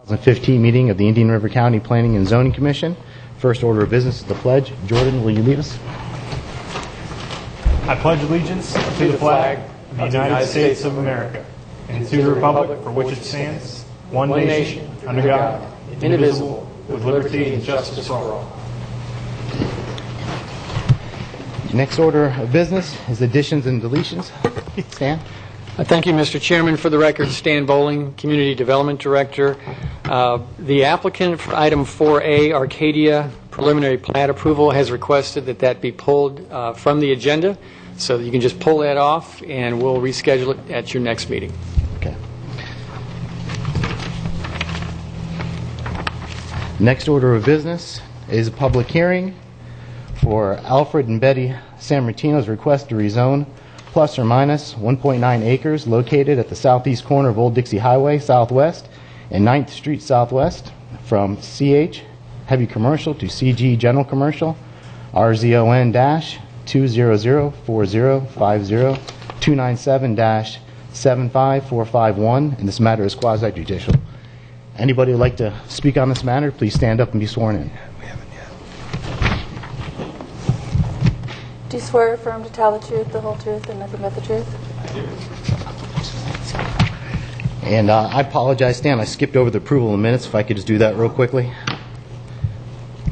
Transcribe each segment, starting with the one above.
2015 meeting of the Indian River County Planning and Zoning Commission. First order of business is the pledge. Jordan, will you lead us? I pledge allegiance to the flag of the United States of America and to the republic for which it stands, one nation, under God, indivisible, with liberty and justice for all. Next order of business is additions and deletions. Stan? Thank you, Mr. Chairman. For the record, Stan Bowling, Community Development Director. The applicant for item 4A, Arcadia Preliminary Plat Approval, has requested that that be pulled from the agenda, so that you can just pull that off, and we'll reschedule it at your next meeting. Okay. Next order of business is a public hearing for Alfred and Betty Sammartino's request to rezone plus or minus 1.9 acres located at the southeast corner of Old Dixie Highway Southwest and 9th Street Southwest from CH Heavy Commercial to CG General Commercial, RZON-2004050-297-75451, and this matter is quasi-judicial. Anybody who would like to speak on this matter, please stand up and be sworn in. Do you swear or affirm to tell the truth, the whole truth, and nothing but the truth? I do. And I apologize, Stan, I skipped over the approval of minutes. If I could just do that real quickly.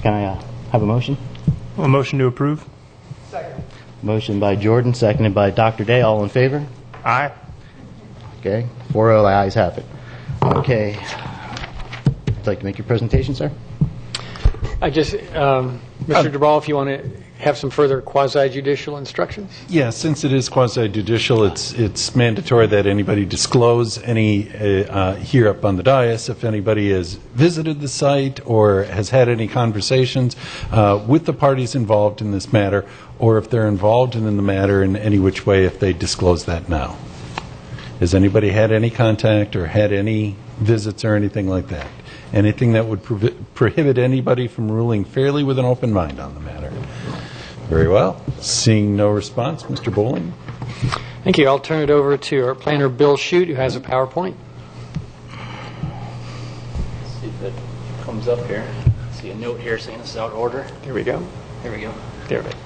Can I have a motion? A motion to approve. Second. Motion by Jordan, seconded by Dr. Day. All in favor? Aye. Okay. 4-0, the ayes have it. Okay. Would you like to make your presentation, sir? I just, Mr. Dubral, if you want to have some further quasi-judicial instructions? Yeah, since it is quasi-judicial, it's mandatory that anybody disclose any, here up on the dais, if anybody has visited the site or has had any conversations with the parties involved in this matter, or if they're involved in the matter in any which way, if they disclose that now. Has anybody had any contact or had any visits or anything like that? Anything that would prohibit anybody from ruling fairly with an open mind on the matter? Very well. Seeing no response, Mr. Bowling. Thank you. I'll turn it over to our planner, Bill Shute, who has a PowerPoint. See if it comes up here. See a note here saying this is out of order. There we go. There we go. There we go.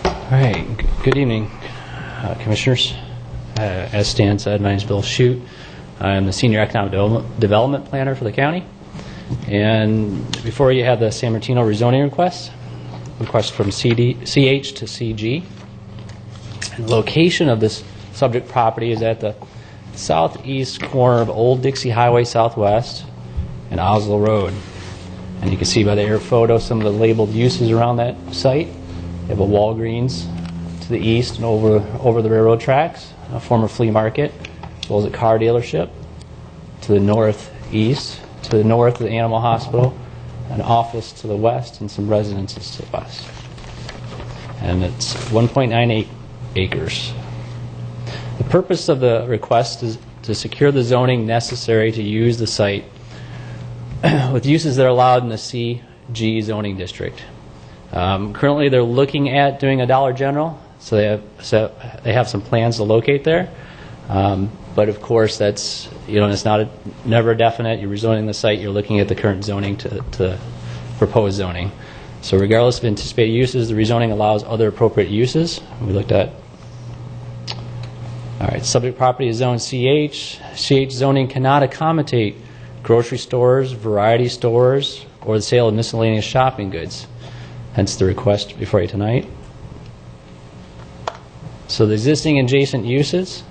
All right. Good evening, Commissioners. As Stan said, my name is Bill Shute. I'm the Senior Economic Development Planner for the county. And before you have the Sammartino rezoning request from CH to CG. And the location of this subject property is at the southeast corner of Old Dixie Highway Southwest and Oslo Road. And you can see by the air photo some of the labeled uses around that site. You have a Walgreens to the east and over the railroad tracks, a former flea market, as well as a car dealership. To the northeast, to the north of the animal hospital, an office to the west, and some residences to the west. And it's 1.98 acres. The purpose of the request is to secure the zoning necessary to use the site with uses that are allowed in the CG zoning district. Currently, they're looking at doing a Dollar General, so they have some plans to locate there. But of course, that's it's never definite. You're rezoning the site. You're looking at the current zoning to propose zoning. So regardless of anticipated uses, the rezoning allows other appropriate uses. We looked at. All right, subject property is zone CH. CH zoning cannot accommodate grocery stores, variety stores, or the sale of miscellaneous shopping goods. Hence the request before you tonight. So the existing adjacent uses.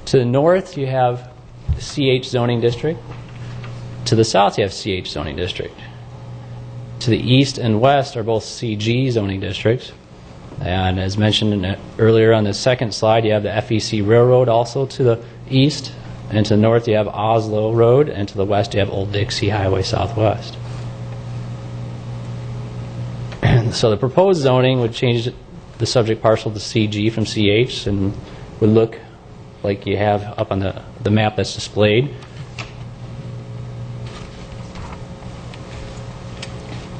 To the north, you have CH zoning district. To the south, you have CH zoning district. To the east and west are both CG zoning districts. And as mentioned earlier on the second slide, you have the FEC Railroad also to the east. And to the north, you have Oslo Road. And to the west, you have Old Dixie Highway Southwest. So the proposed zoning would change the subject parcel to CG from CH and would look like you have up on the map that's displayed.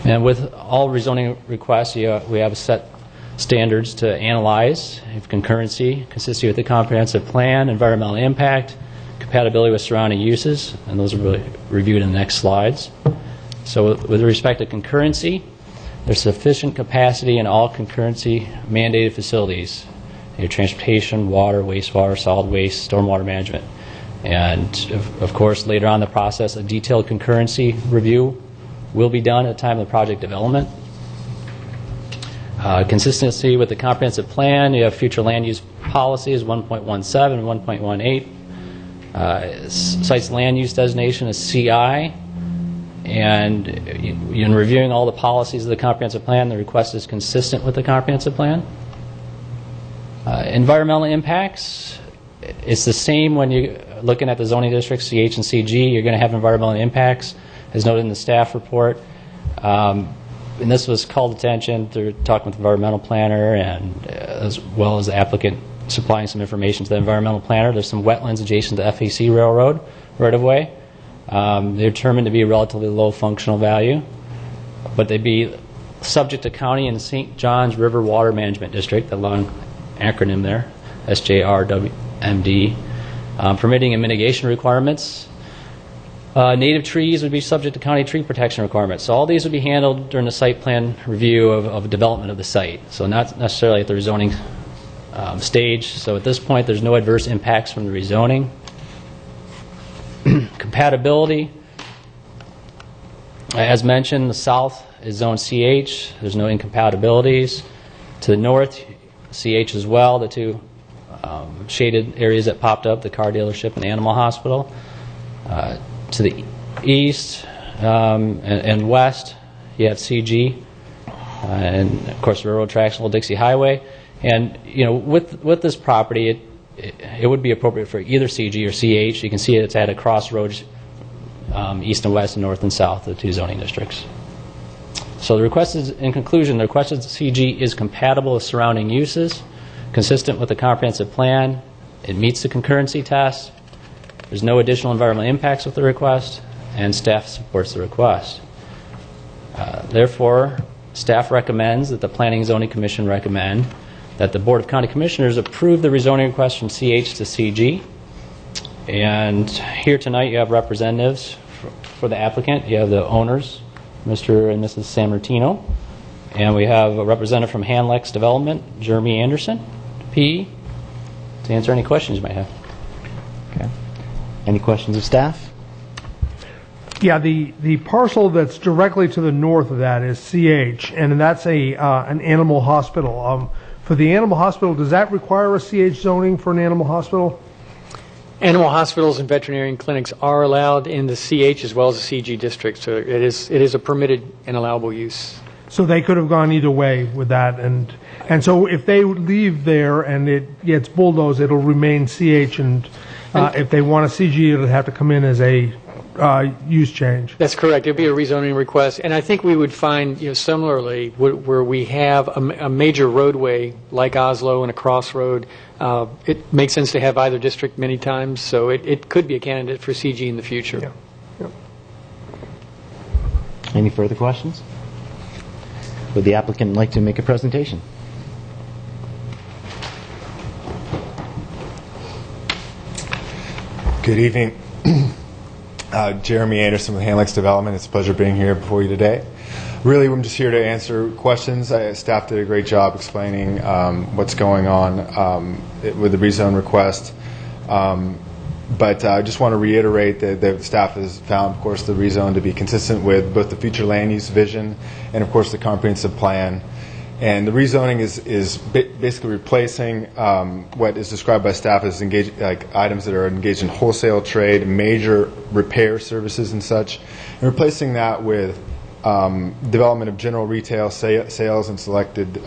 And with all rezoning requests, we have set standards to analyze if concurrency, consistency with the comprehensive plan, environmental impact, compatibility with surrounding uses, and those will be reviewed in the next slides. So with respect to concurrency, there's sufficient capacity in all concurrency mandated facilities, your transportation, water, wastewater, solid waste, stormwater management. And of course, later on in the process, a detailed concurrency review will be done at the time of the project development. Consistency with the comprehensive plan, you have future land use policies 1.17 and 1.18. Site's land use designation is CI. And in reviewing all the policies of the comprehensive plan, the request is consistent with the comprehensive plan. Environmental impacts, it's the same when you're looking at the zoning districts, CH and CG. You're going to have environmental impacts, as noted in the staff report. And this was called attention through talking with the environmental planner and as well as the applicant supplying some information to the environmental planner. There's some wetlands adjacent to FAC Railroad right-of-way. They're determined to be a relatively low functional value, but they'd be subject to county and St. Johns River Water Management District, the long acronym there, SJRWMD. Permitting and mitigation requirements. Native trees would be subject to county tree protection requirements. So all these would be handled during the site plan review of development of the site. So not necessarily at the rezoning stage. So at this point, there's no adverse impacts from the rezoning. Compatibility. As mentioned, the south is zone CH. There's no incompatibilities. To the north, CH as well, the two shaded areas that popped up, the car dealership and the animal hospital. To the east and west, you have CG, and of course, railroad tracks, Old Dixie Highway. And you know, with this property, it would be appropriate for either CG or CH. You can see it's at a crossroads, east and west, and north and south of the two zoning districts. So the request is, in conclusion, the request is CG is compatible with surrounding uses, consistent with the comprehensive plan. It meets the concurrency test. There's no additional environmental impacts with the request, and staff supports the request. Therefore, staff recommends that the Planning and Zoning Commission recommend that the Board of County Commissioners approve the rezoning request from CH to CG. And here tonight you have representatives for the applicant. You have the owners, Mr. and Mrs. Sammartino. And we have a representative from Hanlex Development, Jeremy Anderson, PE, to answer any questions you might have. Okay. Any questions of staff? Yeah, the parcel that's directly to the north of that is CH, and that's an animal hospital. For the animal hospital, does that require a CH zoning for an animal hospital? Animal hospitals and veterinarian clinics are allowed in the CH as well as the CG district, so it is a permitted and allowable use. So they could have gone either way with that, and so if they leave there and it gets bulldozed, it'll remain CH, and if they want a CG, it'll have to come in as a use change. That's correct. It'd be a rezoning request, and I think we would find, similarly, where we have a major roadway like Oslo and a crossroad, it makes sense to have either district many times, so it could be a candidate for CG in the future. Yeah. Yeah. Any further questions? Would the applicant like to make a presentation? Good evening. Jeremy Anderson with Hanlex Development. It's a pleasure being here before you today. Really, I'm just here to answer questions. Staff did a great job explaining what's going on with the rezone request. But I just want to reiterate that the staff has found, of course, the rezone to be consistent with both the future land use vision and, of course, the comprehensive plan. And the rezoning is basically replacing what is described by staff as items that are engaged in wholesale trade, major repair services and such, and replacing that with development of general retail sales and selected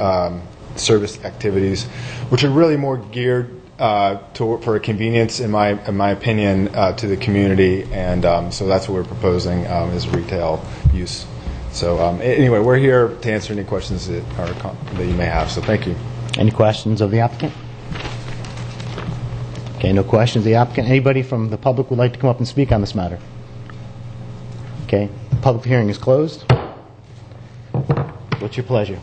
service activities, which are really more geared for a convenience, in my opinion, to the community. And so that's what we're proposing is retail use. So anyway, we're here to answer any questions that you may have. So thank you. Any questions of the applicant? Okay, no questions of the applicant. Anybody from the public would like to come up and speak on this matter? Okay, the public hearing is closed. What's your pleasure?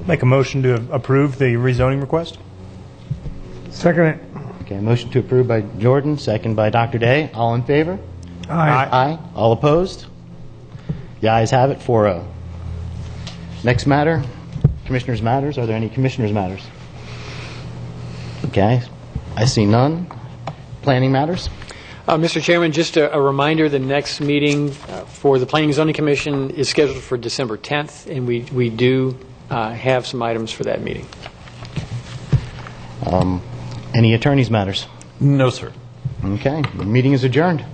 Make a motion to approve the rezoning request. Second it. Okay, motion to approve by Jordan, second by Dr. Day. All in favor? Aye. Aye. All opposed? The ayes have it, 4-0. Next matter, Commissioners' matters. Are there any Commissioners' matters? Okay, I see none. Planning matters? Mr. Chairman, just a reminder, the next meeting for the Planning and Zoning Commission is scheduled for December 10th, and we do have some items for that meeting. Any attorneys' matters? No, sir. Okay, the meeting is adjourned.